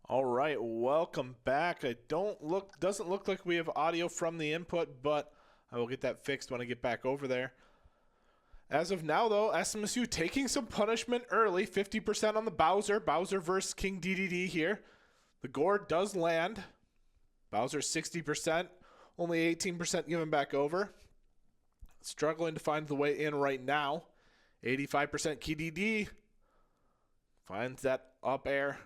All right, welcome back. Doesn't look like we have audio from the input, but I will get that fixed when I get back over there. As of now, though, SMSU taking some punishment early, 50% on the Bowser. Bowser versus King DDD here. The gore does land. Bowser 60%, only 18% given back over. Struggling to find the way in right now. 85% KDD finds that up air.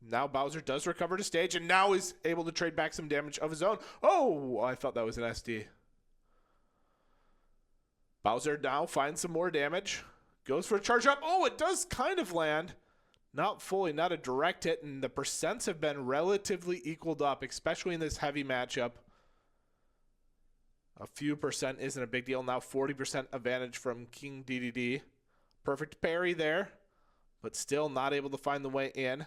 Now Bowser does recover to stage and now is able to trade back some damage of his own. Oh, I thought that was an SD. Bowser now finds some more damage. Goes for a charge up. Oh, it does kind of land. Not fully, not a direct hit, and the percents have been relatively equaled up, especially in this heavy matchup. A few percent isn't a big deal. Now 40% advantage from King DDD. Perfect parry there, but still not able to find the way in.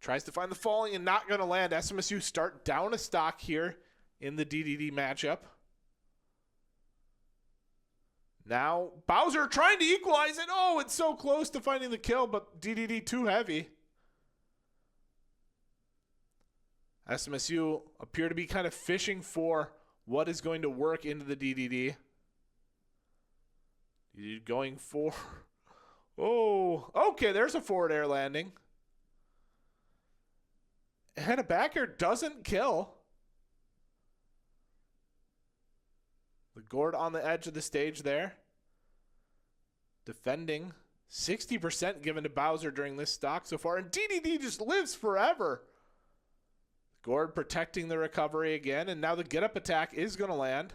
Tries to find the falling and not going to land. SMSU start down a stock here in the DDD matchup. Now Bowser trying to equalize it. Oh, it's so close to finding the kill, but DDD too heavy. SMSU appear to be kind of fishing for what is going to work into the DDD. DDD going for... Oh, okay, there's a forward air landing. And a back air doesn't kill. The gourd on the edge of the stage there. Defending. 60% given to Bowser during this stock so far. And DDD just lives forever. Gourd protecting the recovery again. And now the get-up attack is going to land.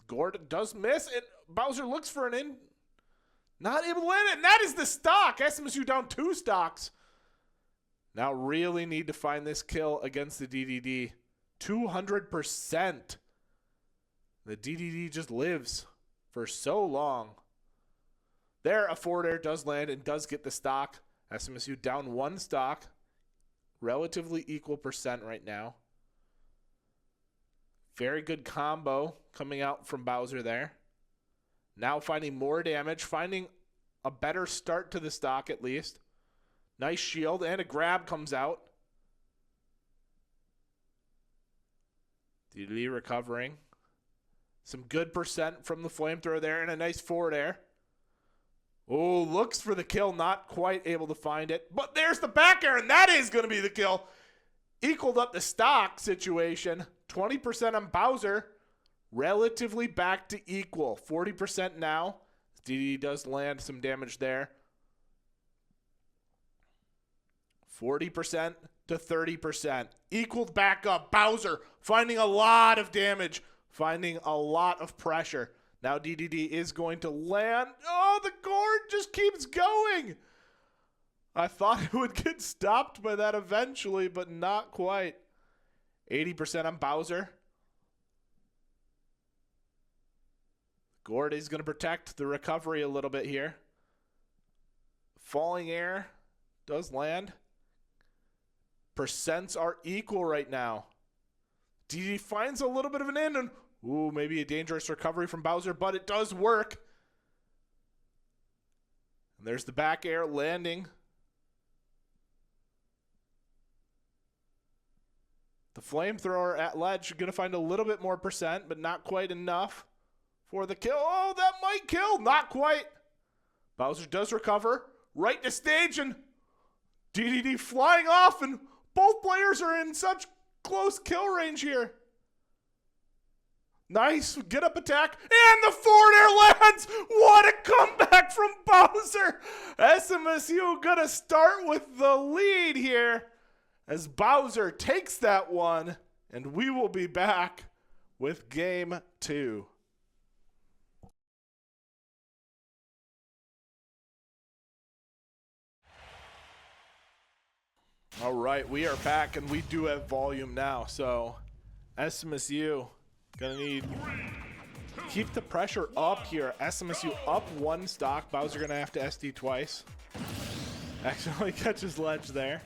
Gourd does miss. And Bowser looks for an in. Not able to land it. And that is the stock. SMSU down 2 stocks. Now really need to find this kill against the DDD. 200%. The DDD just lives for so long. There, a forward air does land and does get the stock. SMSU down 1 stock. Relatively equal percent right now. Very good combo coming out from Bowser there. Now finding more damage, finding a better start to the stock at least. Nice shield and a grab comes out. DDD recovering. Some good percent from the flamethrower there and a nice forward air. Oh, looks for the kill, not quite able to find it. But there's the back air, and that is going to be the kill. Equaled up the stock situation. 20% on Bowser. Relatively back to equal. 40% now. DDD does land some damage there. 40% to 30%. Equaled back up. Bowser finding a lot of damage. Finding a lot of pressure. Now DDD is going to land. Oh, the gourd just keeps going. I thought it would get stopped by that eventually, but not quite. 80% on Bowser. Gourd is going to protect the recovery a little bit here. Falling air does land. Percents are equal right now. DD finds a little bit of an in, and ooh, maybe a dangerous recovery from Bowser, but it does work. And there's the back air landing. The flamethrower at ledge going to find a little bit more percent, but not quite enough for the kill. Oh, that might kill. Not quite. Bowser does recover. Right to stage, and DDD flying off, and both players are in such close kill range here. Nice get-up attack, and the forward air lands. What a comeback from Bowser. SMSU gonna start with the lead here as Bowser takes that one, and we will be back with game 2. All right, we are back, and we do have volume now, so SMSU gonna need keep the pressure up here. SMSU up 1 stock. Bowser gonna have to SD twice. Accidentally catches ledge there.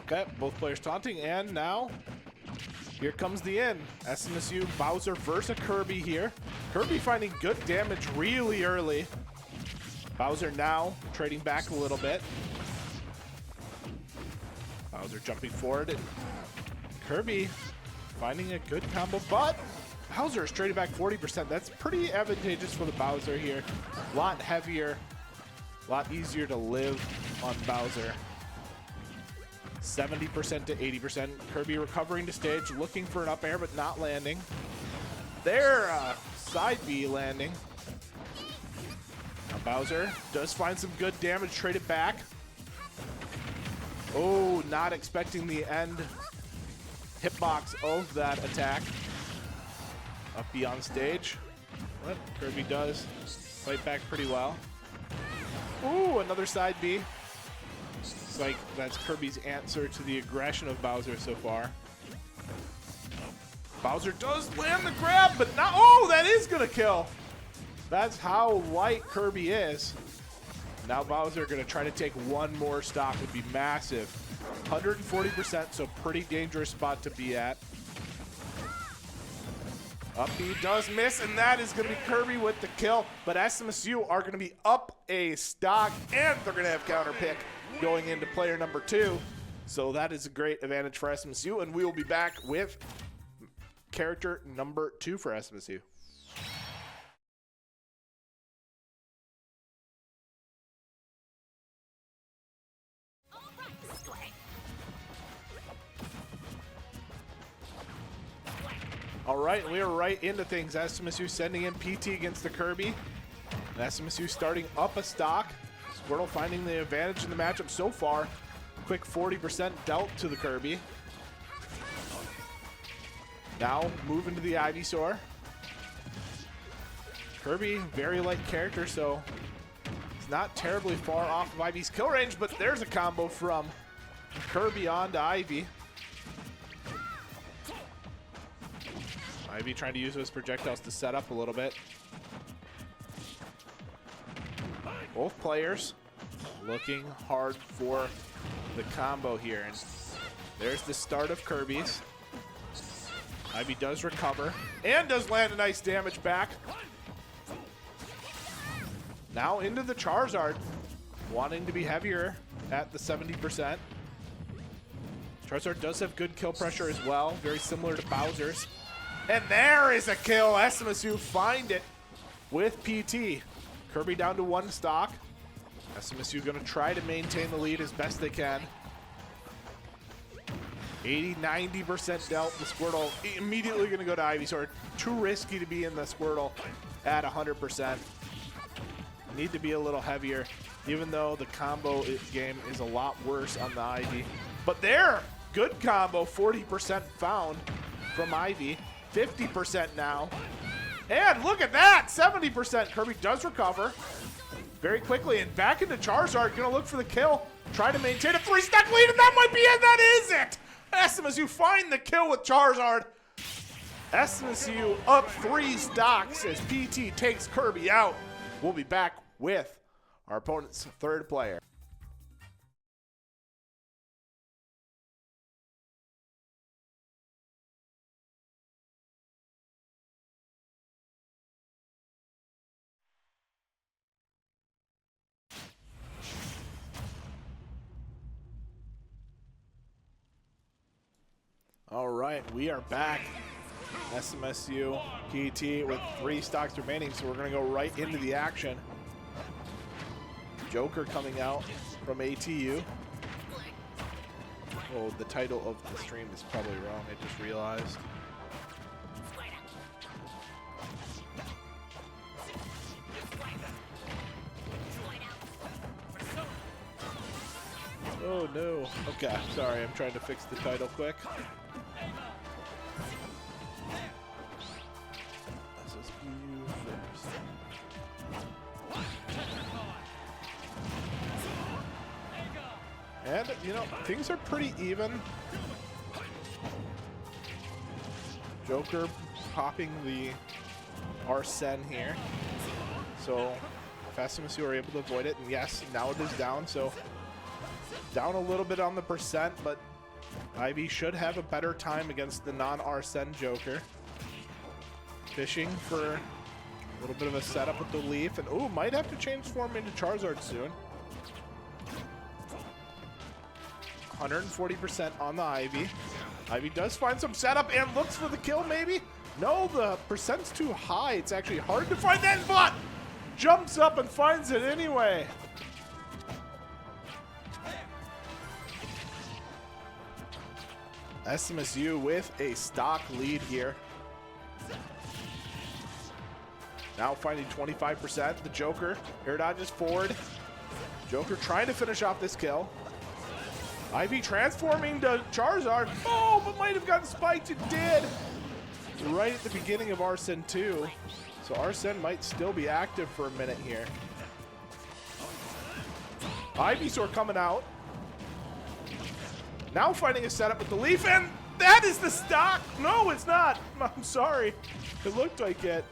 Okay, both players taunting, and now here comes the end. SMSU Bowser versus Kirby here. Kirby finding good damage really early. Bowser now trading back a little bit. Bowser jumping forward, and Kirby finding a good combo, but Bowser is trading back 40%. That's pretty advantageous for the Bowser here. A lot heavier, a lot easier to live on Bowser. 70% to 80%. Kirby recovering to stage, looking for an up air, but not landing. There, side B landing. Now Bowser does find some good damage, trade it back. Oh, not expecting the end hitbox of that attack. Up B on stage. But Kirby does fight back pretty well. Ooh, another side B. It's like that's Kirby's answer to the aggression of Bowser so far. Bowser does land the grab, but not. Oh, that is gonna kill. That's how light Kirby is. Now Bowser gonna try to take one more stock. Would be massive. 140%, so pretty dangerous spot to be at. Up B does miss, and that is going to be Kirby with the kill. But SMSU are going to be up a stock, and they're going to have counter pick going into player number 2. So that is a great advantage for SMSU, and we will be back with character number 2 for SMSU. All right, we are right into things. SMSU sending in PT against the Kirby. And SMSU starting up a stock. Squirtle finding the advantage in the matchup so far. Quick 40% dealt to the Kirby. Now moving to the Ivysaur. Kirby, very light character, so it's not terribly far off of Ivy's kill range, but there's a combo from Kirby onto Ivy. Ivy trying to use those projectiles to set up a little bit. Both players looking hard for the combo here. And there's the start of Kirby's. Ivy does recover and does land a nice damage back. Now into the Charizard, wanting to be heavier at the 70%. Charizard does have good kill pressure as well, very similar to Bowser's. And there is a kill. SMSU find it with PT. Kirby down to 1 stock. SMSU going to try to maintain the lead as best they can. 80-90% dealt. The Squirtle immediately going to go to Ivysaur. Too risky to be in the Squirtle at 100%. Need to be a little heavier, even though the combo game is a lot worse on the Ivy. But there, good combo, 40% found from Ivy. 50% now. And look at that, 70%. Kirby does recover very quickly, and back into Charizard, gonna look for the kill. Try to maintain a 3-stack lead, and that might be it. That is it. SMSU find the kill with Charizard. SMSU up 3 stocks as PT takes Kirby out. We'll be back with our opponent's 3rd player. All right, we are back. SMSU PT with 3 stocks remaining, so we're going to go right into the action. Joker coming out from ATU. Oh, the title of the stream is probably wrong, I just realized. Oh no. Okay, sorry, I'm trying to fix the title quick. SMSU first. And, you know, things are pretty even. Joker popping the Arsene here. So, if SMSU are able to avoid it, and yes, now it is down, so down a little bit on the percent, but Ivy should have a better time against the non-Arsene Joker. Fishing for a little bit of a setup with the Leaf, and ooh, might have to change form into Charizard soon. 140% on the Ivy. Ivy does find some setup and looks for the kill, maybe? No, the percent's too high. It's actually hard to find that, but jumps up and finds it anyway. SMSU with a stock lead here. Now finding 25%. The Joker air dodges forward. Joker trying to finish off this kill. Ivy transforming to Charizard. Oh, but might have gotten spiked. It did. Right at the beginning of Arsene 2. So Arsene might still be active for a minute here. Ivysaur coming out. Now finding a setup with the Leaf, and that is the stock. No, it's not. I'm sorry. It looked like it.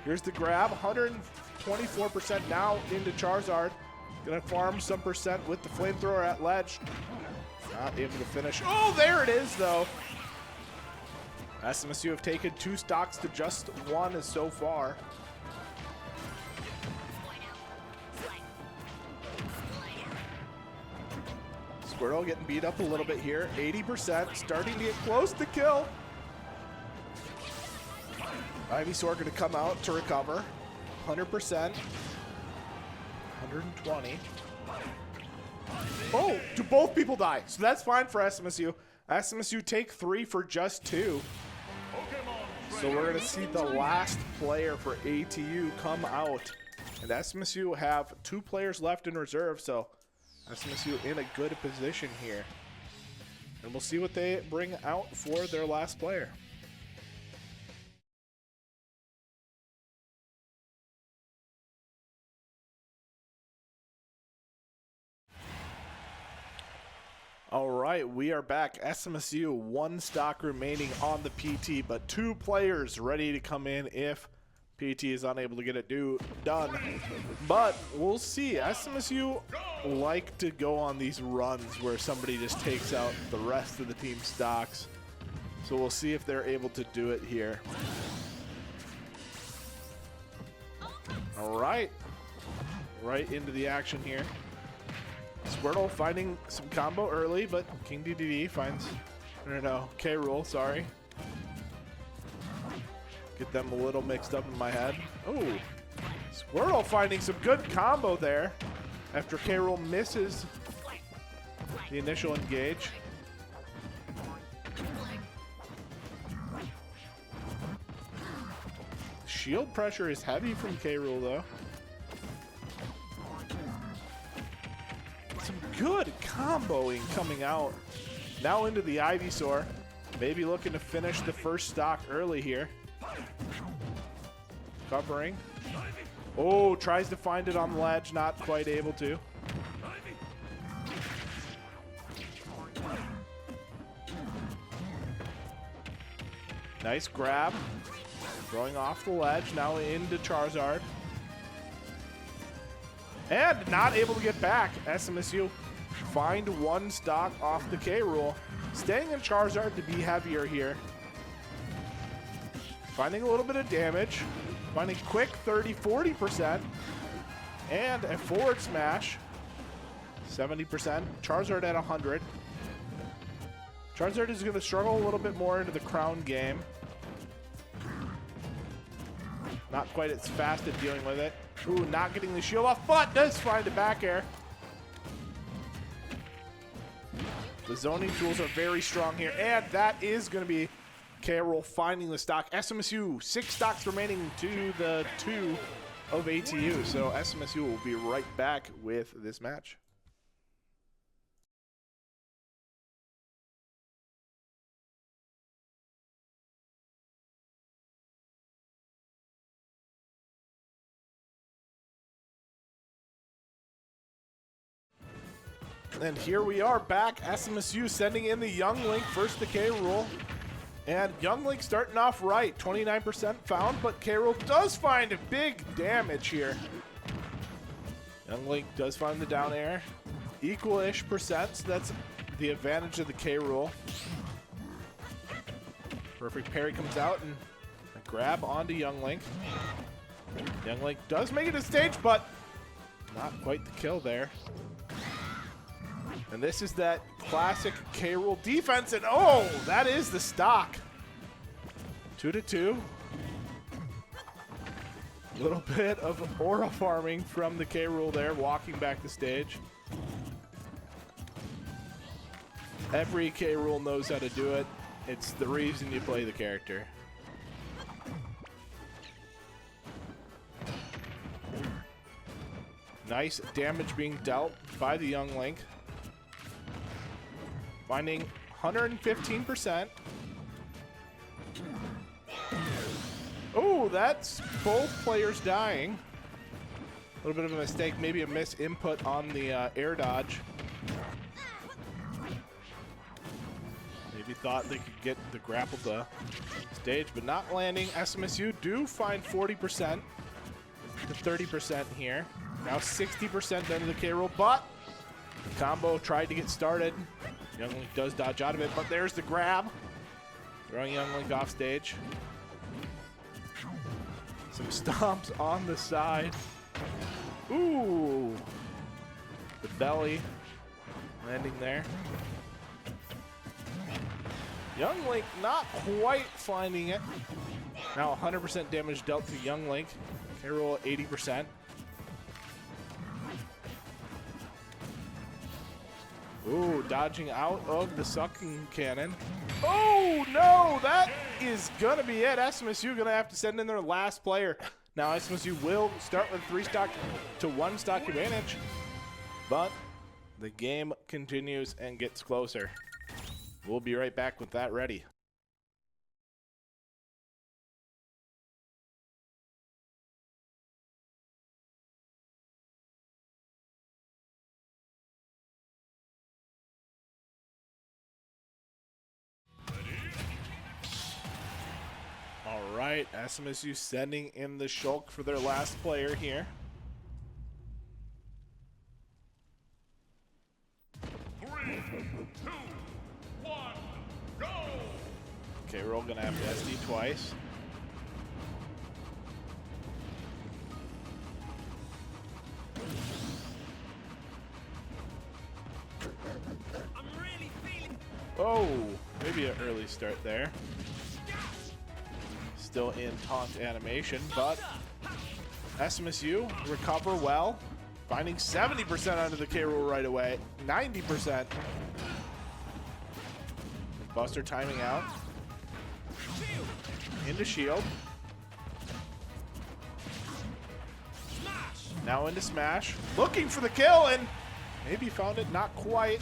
Here's the grab. 124% now into Charizard. Gonna farm some percent with the flamethrower at ledge. Not able to finish. Oh, there it is, though. SMSU have taken 2 stocks to just 1 so far. Squirtle getting beat up a little bit here. 80%, starting to get close to kill. Ivysaur going to come out to recover. 100%. 120. Oh, do both people die? So that's fine for SMSU. SMSU take 3 for just 2. So we're going to see the last player for ATU come out. And SMSU will have 2 players left in reserve, so SMSU in a good position here. And we'll see what they bring out for their last player. All right, we are back. SMSU, 1 stock remaining on the PT, but 2 players ready to come in if PT is unable to get it done. But we'll see. SMSU like to go on these runs where somebody just takes out the rest of the team's stocks. So we'll see if they're able to do it here. All right. Right into the action here. Squirtle finding some combo early, but King DDD finds, no, K-Rool, sorry. Get them a little mixed up in my head. Oh, Squirtle finding some good combo there after K-Rool misses the initial engage. Shield pressure is heavy from K-Rool though. Some good comboing coming out. Now into the Ivysaur. Maybe looking to finish the first stock early here. Covering. Oh, tries to find it on the ledge. Not quite able to. Nice grab. Throwing off the ledge. Now into Charizard. And not able to get back. SMSU find 1 stock off the K-Rool. Staying in Charizard to be heavier here. Finding a little bit of damage. Finding quick 30-40%. And a forward smash. 70%. Charizard at 100. Charizard is going to struggle a little bit more into the crown game. Not quite as fast at dealing with it. Ooh, not getting the shield off, but does find a back air. The zoning tools are very strong here, and that is going to be K-Rool finding the stock. SMSU, 6 stocks remaining to the 2 of ATU, so SMSU will be right back with this match. And here we are back. SMSU sending in the Young Link first to K-Rool. And Young Link starting off right. 29% found, but K-Rool does find a big damage here. Young Link does find the down air. Equal-ish percent, so that's the advantage of the K rule. Perfect parry comes out and a grab onto Young Link. Young Link does make it to stage, but not quite the kill there. And this is that classic K rule defense, and oh, that is the stock. 2-2. A little bit of aura farming from the K rule there, walking back the stage. Every K rule knows how to do it. It's the reason you play the character. Nice damage being dealt by the Young Link. Finding 115%. Oh, that's both players dying. A little bit of a mistake, maybe a miss input on the air dodge. Maybe thought they could get the grapple to stage, but not landing. SMSU do find 40% to 30% here. Now 60% done to the K roll, but the combo tried to get started. Young Link does dodge out of it, but there's the grab. Throwing Young Link off stage. Some stomps on the side. Ooh. The belly landing there. Young Link not quite finding it. Now 100% damage dealt to Young Link. K roll 80%. Ooh, dodging out of the sucking cannon. Oh no, that is gonna be it. SMSU gonna have to send in their last player. Now SMSU will start with 3-stock to 1-stock advantage, but the game continues and gets closer. We'll be right back with that ready. All right, SMSU sending in the Shulk for their last player here. 3, 2, 1, go! Okay, we're all gonna have to SD twice. I'm really feeling. Oh, maybe an early start there. Still in taunt animation, but SMSU recover well, finding 70% under the K roll right away, 90%. Buster timing out. Into shield. Now into smash, looking for the kill, and maybe found it, not quite.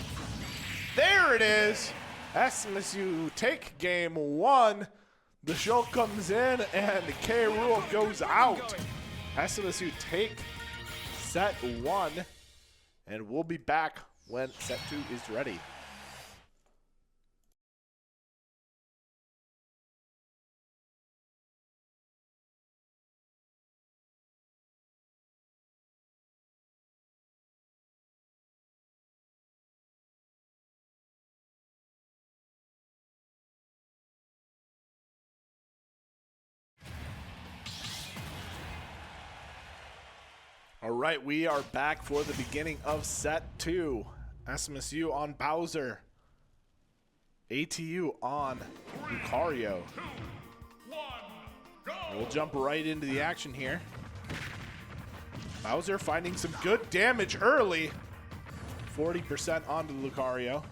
There it is. SMSU take game 1. The Shulk comes in and the K rule goes out. SMSU take set 1, and we'll be back when set 2 is ready. All right, we are back for the beginning of set 2. SMSU on Bowser. ATU on Lucario. We'll jump right into the action here. Bowser finding some good damage early. 40% onto Lucario.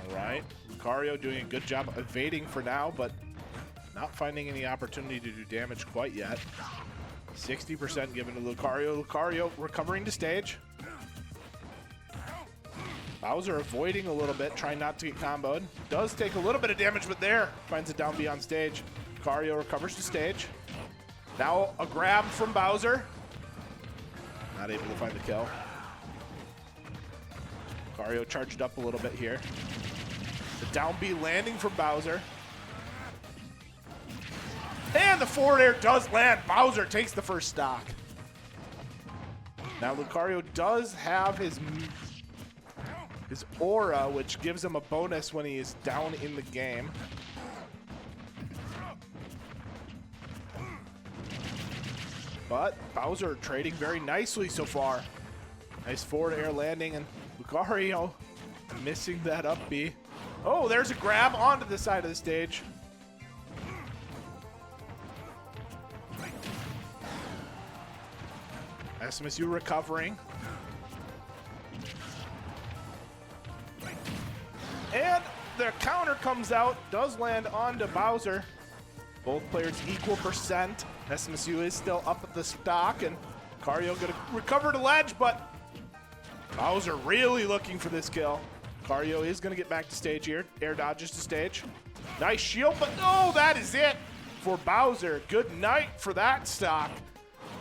All right. Lucario doing a good job evading for now, but not finding any opportunity to do damage quite yet. 60% given to Lucario. Lucario recovering to stage. Bowser avoiding a little bit, trying not to get comboed. Does take a little bit of damage, but there finds it down B on stage. Lucario recovers to stage. Now a grab from Bowser. Not able to find the kill. Lucario charged up a little bit here. The down B landing from Bowser. And the forward air does land. Bowser takes the first stock. Now Lucario does have his aura, which gives him a bonus when he is down in the game. But Bowser trading very nicely so far. Nice forward air landing, and Lucario missing that up B. Oh, there's a grab onto the side of the stage. SMSU recovering. And the counter comes out, does land onto Bowser. Both players equal percent. SMSU is still up at the stock, and Lucario gonna recover the ledge, but Bowser really looking for this kill. Lucario is gonna get back to stage here. Air dodges to stage. Nice shield, but no, that is it for Bowser. Good night for that stock.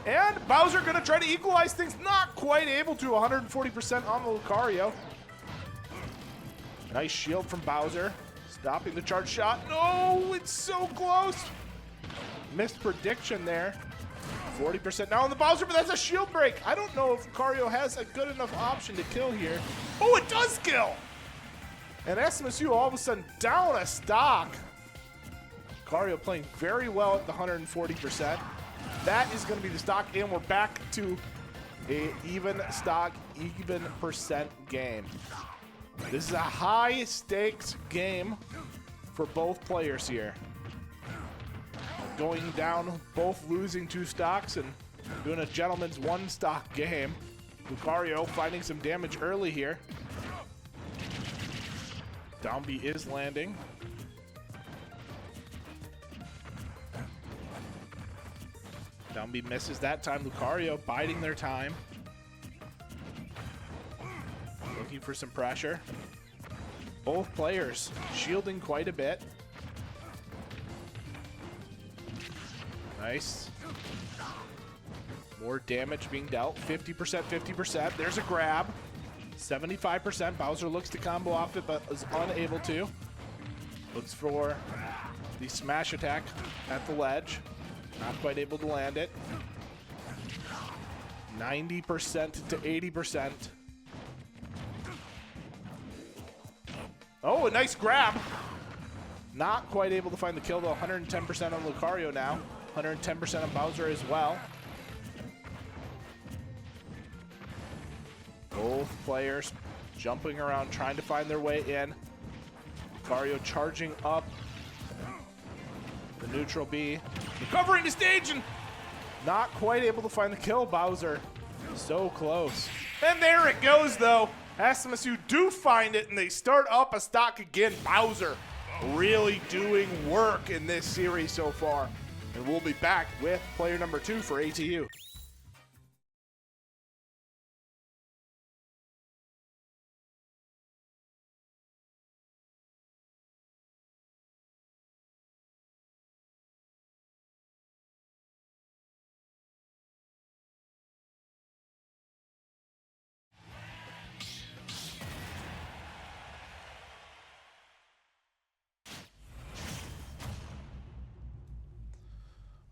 And Bowser gonna try to equalize things. Not quite able to, 140% on the Lucario. Nice shield from Bowser. Stopping the charge shot. No, it's so close. Missed prediction there. 40% now on the Bowser, but that's a shield break. I don't know if Lucario has a good enough option to kill here. Oh, it does kill. And SMSU all of a sudden down a stock. Lucario playing very well at the 140%. That is going to be the stock, and we're back to a even stock, even percent game. This is a high stakes game for both players here. Going down, both losing 2 stocks and doing a gentleman's 1 stock game. Lucario finding some damage early here. Down B is landing. Down B misses that time. Lucario biding their time. Looking for some pressure. Both players shielding quite a bit. Nice. More damage being dealt. 50%, 50%. There's a grab. 75%. Bowser looks to combo off it, but is unable to. Looks for the smash attack at the ledge. Not quite able to land it. 90% to 80%. Oh, a nice grab. Not quite able to find the kill, though. 110% on Lucario now. 110% on Bowser as well. Both players jumping around, trying to find their way in. Lucario charging up the neutral B. Recovering the stage and not quite able to find the kill. Bowser so close. And there it goes, though. SMSU do find it, and they start up a stock again. Bowser really doing work in this series so far. And we'll be back with player number 2 for ATU.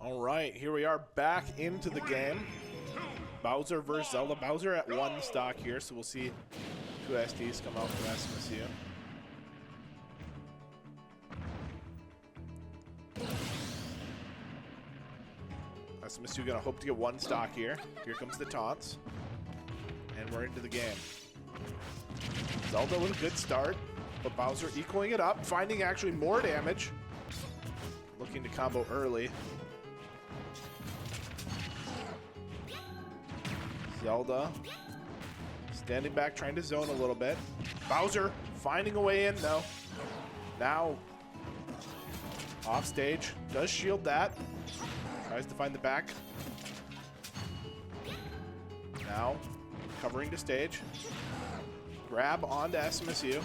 All right, here we are back into the game. Bowser versus Zelda. Bowser at 1 stock here, so we'll see 2 SDs come out from SMSU. SMSU gonna hope to get 1 stock here. Here comes the taunts. And we're into the game. Zelda with a good start, but Bowser equaling it up, finding actually more damage. Looking to combo early. Zelda standing back, trying to zone a little bit. Bowser finding a way in, no. Now, off stage, does shield that. Tries to find the back. Now, covering the stage. Grab onto SMSU.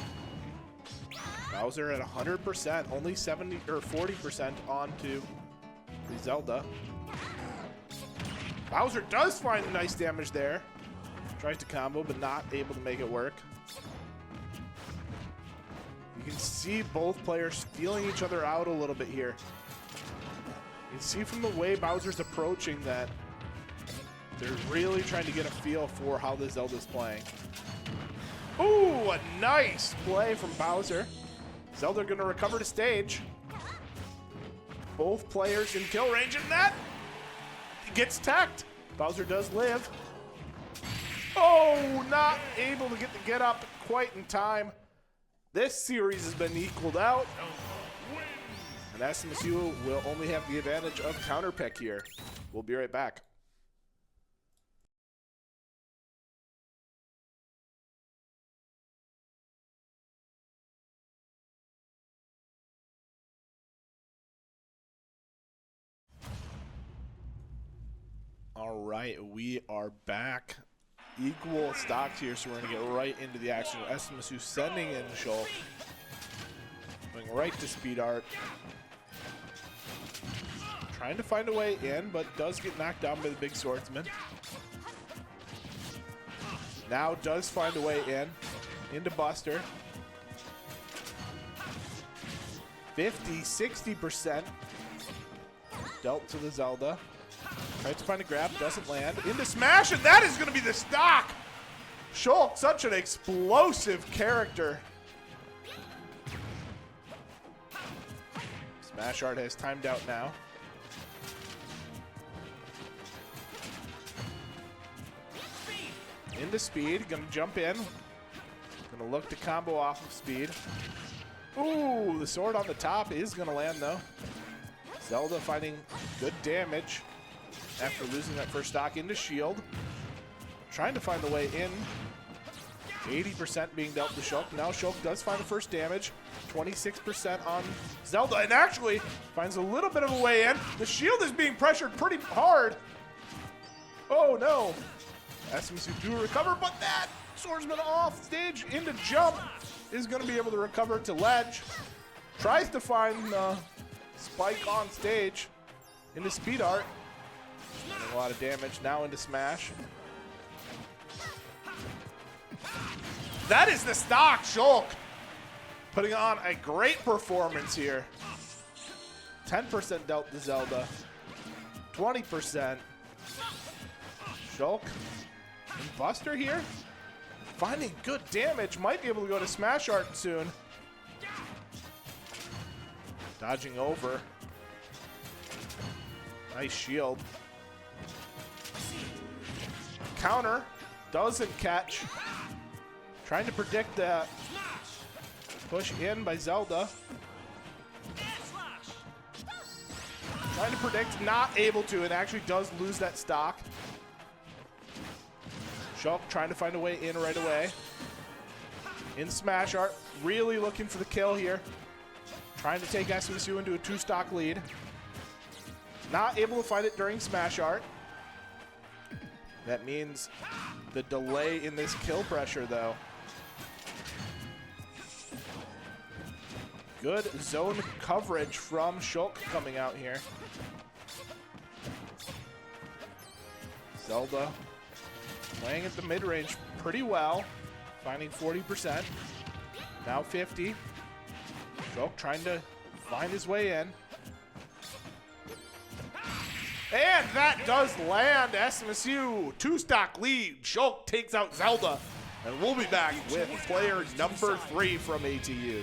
Bowser at 100%, only 70 or 40% onto the Zelda. Bowser does find nice damage there. Tries to combo, but not able to make it work. You can see both players feeling each other out a little bit here. You see from the way Bowser's approaching that they're really trying to get a feel for how the Zelda's playing. Ooh, a nice play from Bowser. Zelda gonna recover to stage. Both players in kill range, and that gets teched. Bowser does live. Oh, not able to get the get up quite in time. This series has been equaled out. And SMSU will only have the advantage of counter pick here. We'll be right back. All right, we are back. Equal stocks here, so we're going to get right into the action. SMSU sending in Shulk. Going right to Speed Art. Trying to find a way in, but does get knocked down by the big swordsman. Now does find a way in. Into Buster. 50-60% dealt to the Zelda. Tries to find a grab, doesn't land. Into smash, and that is going to be the stock. Shulk, such an explosive character. Smash Art has timed out now. Into Speed, gonna jump in. Gonna look to combo off of Speed. Ooh, the sword on the top is gonna land though. Zelda finding good damage after losing that first stock. Into shield. Trying to find the way in. 80% being dealt to Shulk. Now Shulk does find the first damage. 26% on Zelda, and actually finds a little bit of a way in. The shield is being pressured pretty hard. Oh no. SMSU do recover, but that swordsman off stage into jump is going to be able to recover to ledge. Tries to find spike on stage into Speed Art. Doing a lot of damage now into smash. That is the stock. Shulk putting on a great performance here. 10% dealt to Zelda. 20%. Shulk and Buster here. Finding good damage. Might be able to go to Smash Art soon. Dodging over. Nice shield. Counter. Doesn't catch. Trying to predict that. Push in by Zelda. Trying to predict, not able to, and actually does lose that stock. Shulk trying to find a way in right away. In Smash Art, really looking for the kill here. Trying to take SMSU into a 2-stock lead. Not able to find it during Smash Art. That means the delay in this kill pressure though. Good zone coverage from Shulk coming out here. Zelda playing at the mid-range pretty well, finding 40%. Now 50. Shulk trying to find his way in. And that does land. SMSU 2-stock lead. Shulk takes out Zelda. And we'll be back with player number 3 from ATU.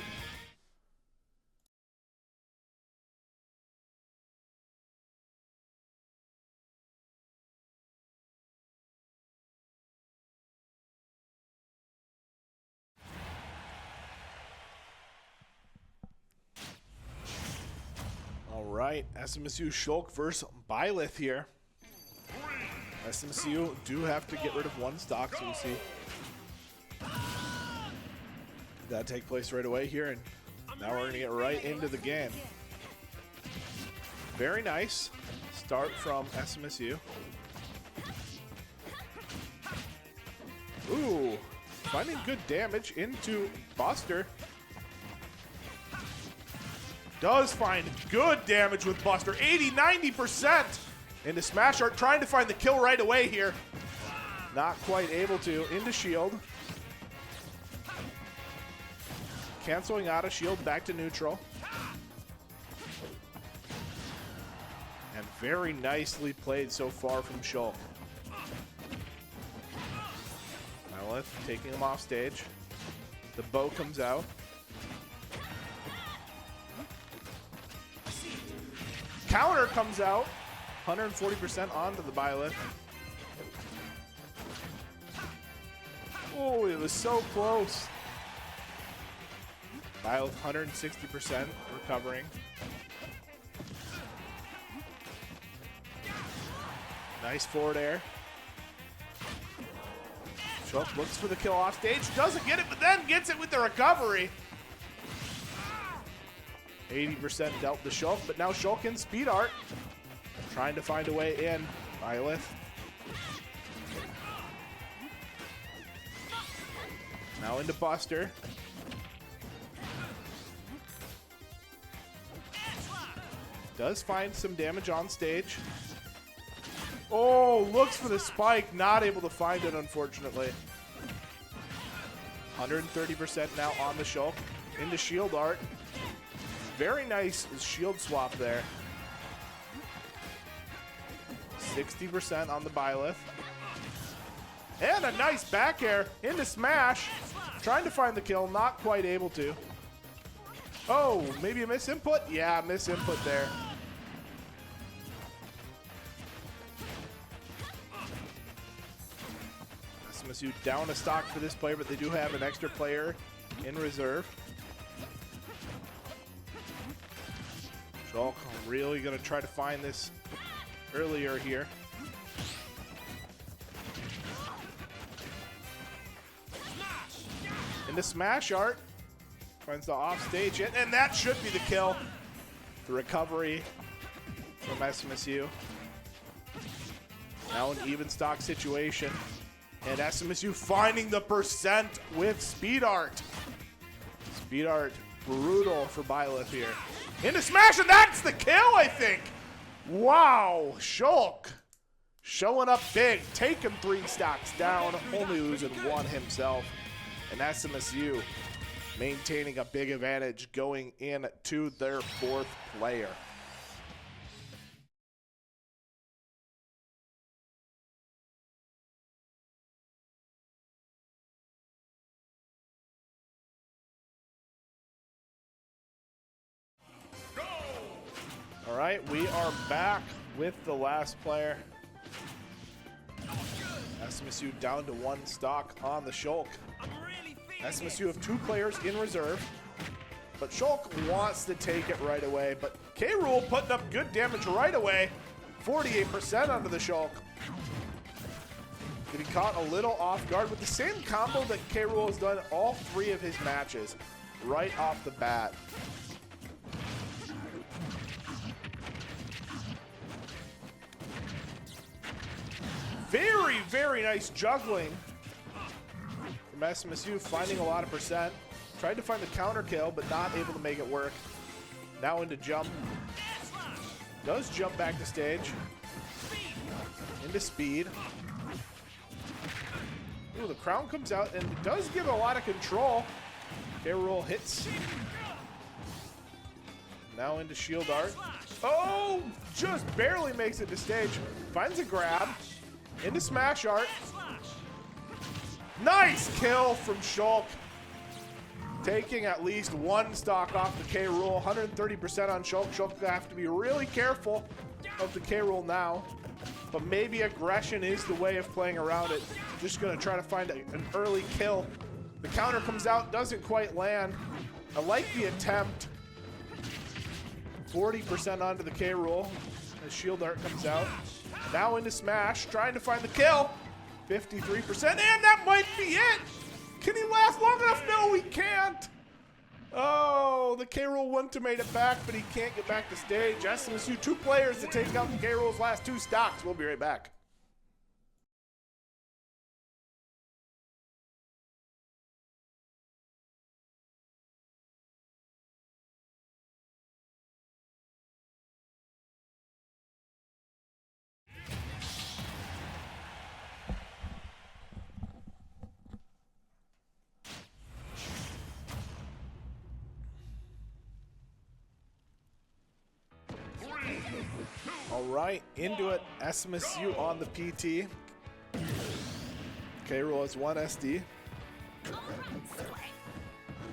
All right, SMSU Shulk versus Byleth here. SMSU do have to get rid of 1 stock, so we'll see that take place right away here. And now we're gonna get right into the game. Very nice start from SMSU. Ooh, finding good damage into Buster. Does find good damage with Buster. 80-90% into Smash Art. Trying to find the kill right away here. Not quite able to. Into shield. Canceling out of shield back to neutral. Very nicely played so far from Shulk. Mylith taking him off stage. The bow comes out. Counter comes out. 140% onto the Byleth. Oh, it was so close. Byleth 160% recovering. Nice forward air. Shulk looks for the kill off stage. Doesn't get it, but then gets it with the recovery. 80% dealt to Shulk, but now Shulk in speed art. Trying to find a way in. Byleth. Now into Buster. Does find some damage on stage. Oh, looks for the spike. Not able to find it, unfortunately. 130% now on the Shulk. Into shield art. Very nice shield swap there. 60% on the Byleth. And a nice back air into smash. Trying to find the kill, not quite able to. Oh, maybe a miss input? Yeah, miss input there. SMSU down a stock for this player, but they do have an extra player in reserve. Shulk really going to try to find this earlier here. Into smash art. Finds the off stage hit, and that should be the kill. The recovery from SMSU. Now an even stock situation. And SMSU finding the percent with speed art. Speed art brutal for Byleth here. Into smash, and that's the kill, I think. Wow, Shulk showing up big, taking 3 stocks down, only losing 1 himself. And SMSU maintaining a big advantage going into their 4th player. All right, we are back with the last player. SMSU down to 1 stock on the Shulk. SMSU have 2 players in reserve, but Shulk wants to take it right away. But K-Rool putting up good damage right away. 48% onto the Shulk. Getting caught a little off guard with the same combo that K-Rool has done all 3 of his matches right off the bat. Very, very nice juggling from SMSU, finding a lot of percent. Tried to find the counter kill, but not able to make it work. Now into jump. Does jump back to stage. Into speed. Ooh, the crown comes out and does give a lot of control. K-Rool hits. Now into shield art. Oh, just barely makes it to stage. Finds a grab. Into smash art. Nice kill from Shulk. Taking at least 1 stock off the K-Rool. 130% on Shulk. Shulk will have to be really careful of the K-Rool now. But maybe aggression is the way of playing around it. Just going to try to find an early kill. The counter comes out, doesn't quite land. I like the attempt. 40% onto the K-Rool as shield art comes out. Now into smash, trying to find the kill. 53%, and that might be it. Can he last long enough? No, he can't. Oh, the K-Rool wouldn't have made it back, but he can't get back to stage. SMSU 2 players to take out the K-Rool's last 2 stocks. We'll be right back. All right into it. SMSU on the PT. K-Rool has 1 SD.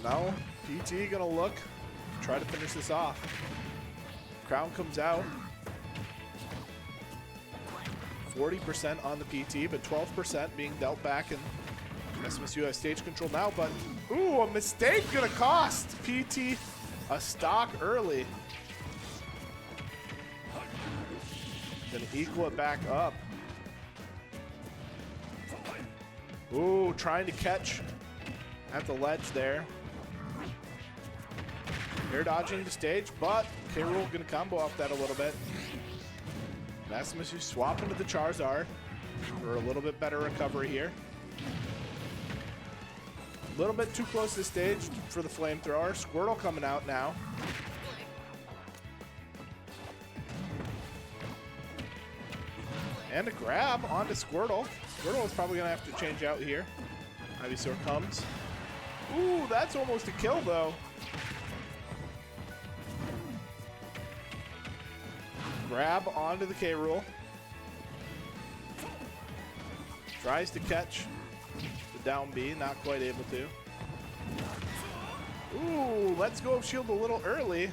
Now PT gonna look, try to finish this off. Crown comes out. 40% on the PT, but 12% being dealt back, and SMSU has stage control now, but ooh, a mistake gonna cost PT a stock early. Gonna equal it back up. Ooh, trying to catch at the ledge there. Air dodging the stage, but K-Rool gonna combo off that a little bit. SMSU swapping to the Charizard for a little bit better recovery here. A little bit too close to the stage for the flamethrower. Squirtle coming out now. And a grab onto Squirtle. Squirtle is probably gonna have to change out here. Ivysaur comes. Ooh, that's almost a kill though. Grab onto the K-Rool. Tries to catch the down B, not quite able to. Ooh, let's go shield a little early.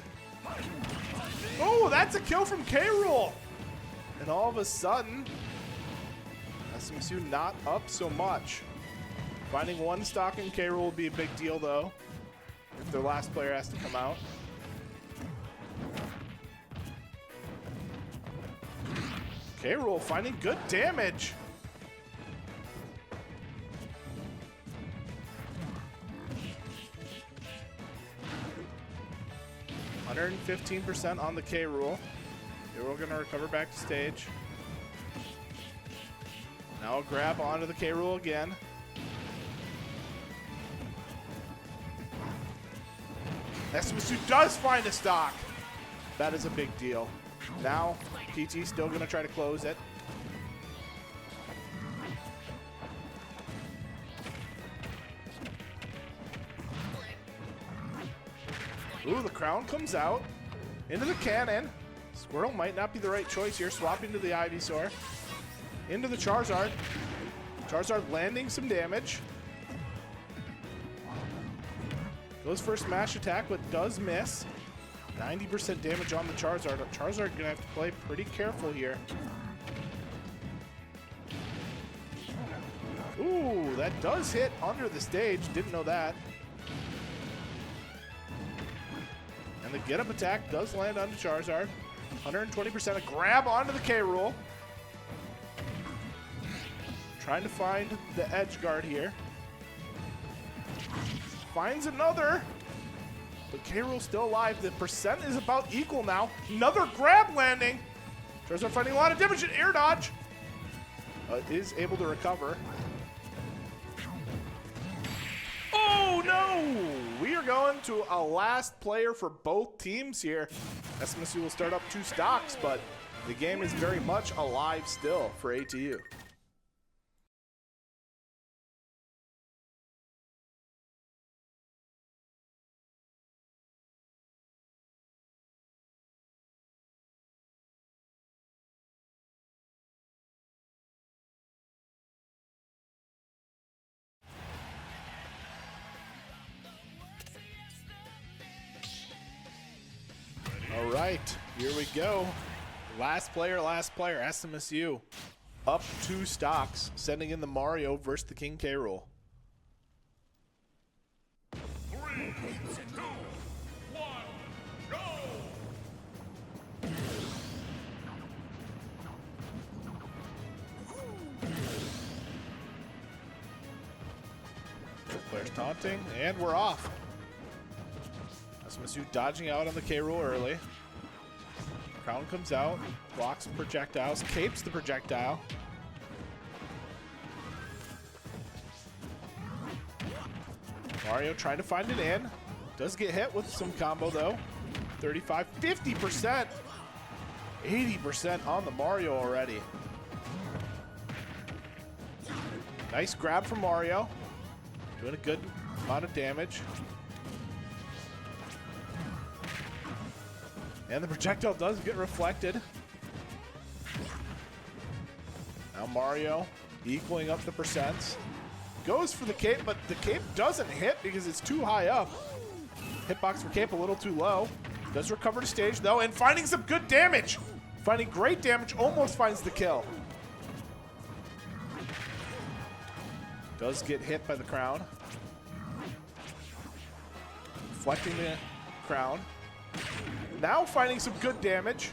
Oh, that's a kill from K-Rool. And all of a sudden, SMSU not up so much. Finding 1 stock in K-Rool would be a big deal though, if their last player has to come out. K-Rool finding good damage. %15% on the K-Rool. K-Rool gonna recover back to stage. Now a grab onto the K-Rool again. SMSU does find a stock. That is a big deal. Now, PT still gonna try to close it. Ooh, the crown comes out into the cannon. Squirtle might not be the right choice here. Swapping to the Ivysaur. Into the Charizard. Charizard landing some damage. Goes for a smash attack, but does miss. 90% damage on the Charizard. Charizard gonna have to play pretty careful here. Ooh, that does hit under the stage. Didn't know that. And the get up attack does land onto Charizard. 120%. A grab onto the K-Rool. Trying to find the edge guard here. Finds another. But K-Rool still alive. The percent is about equal now. Another grab landing. Charizard finding a lot of damage. An air dodge. Is able to recover. Oh no! We are going to a last player for both teams here. SMSU will start up 2 stocks, but the game is very much alive still for ATU. All right, here we go. Last player, SMSU. Up 2 stocks, sending in the Mario versus the King K-Rool. 3, 2, 1, go! Players taunting, and we're off. SMSU dodging out on the K-Rool early. Crown comes out, blocks projectiles, capes the projectile. Mario trying to find it in. Does get hit with some combo though. 35, 50%. 80% on the Mario already. Nice grab from Mario. Doing a good amount of damage. And the projectile does get reflected. Now Mario equaling up the percents. Goes for the cape, but the cape doesn't hit because it's too high up. Hitbox for cape a little too low. Does recover to stage though, and finding some good damage. Finding great damage, almost finds the kill. Does get hit by the crown. Deflecting the crown. Now finding some good damage.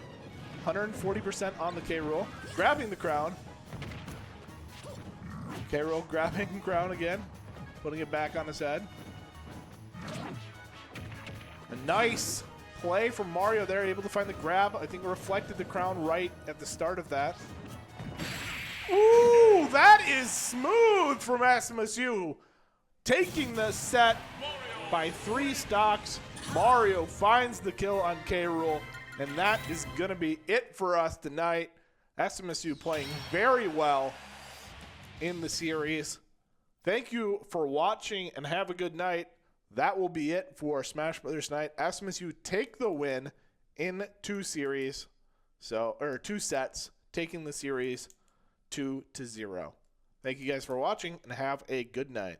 140% on the K-Rool. Grabbing the crown. K-Rool grabbing crown again. Putting it back on his head. A nice play from Mario there, able to find the grab. I think reflected the crown right at the start of that. Ooh, that is smooth from SMSU. Taking the set by 3 stocks. Mario finds the kill on K-Rool, and that is going to be it for us tonight. SMSU playing very well in the series. Thank you for watching and have a good night. That will be it for Smash Brothers Night. SMSU take the win in 2 series, or 2 sets, taking the series 2-0. Thank you guys for watching and have a good night.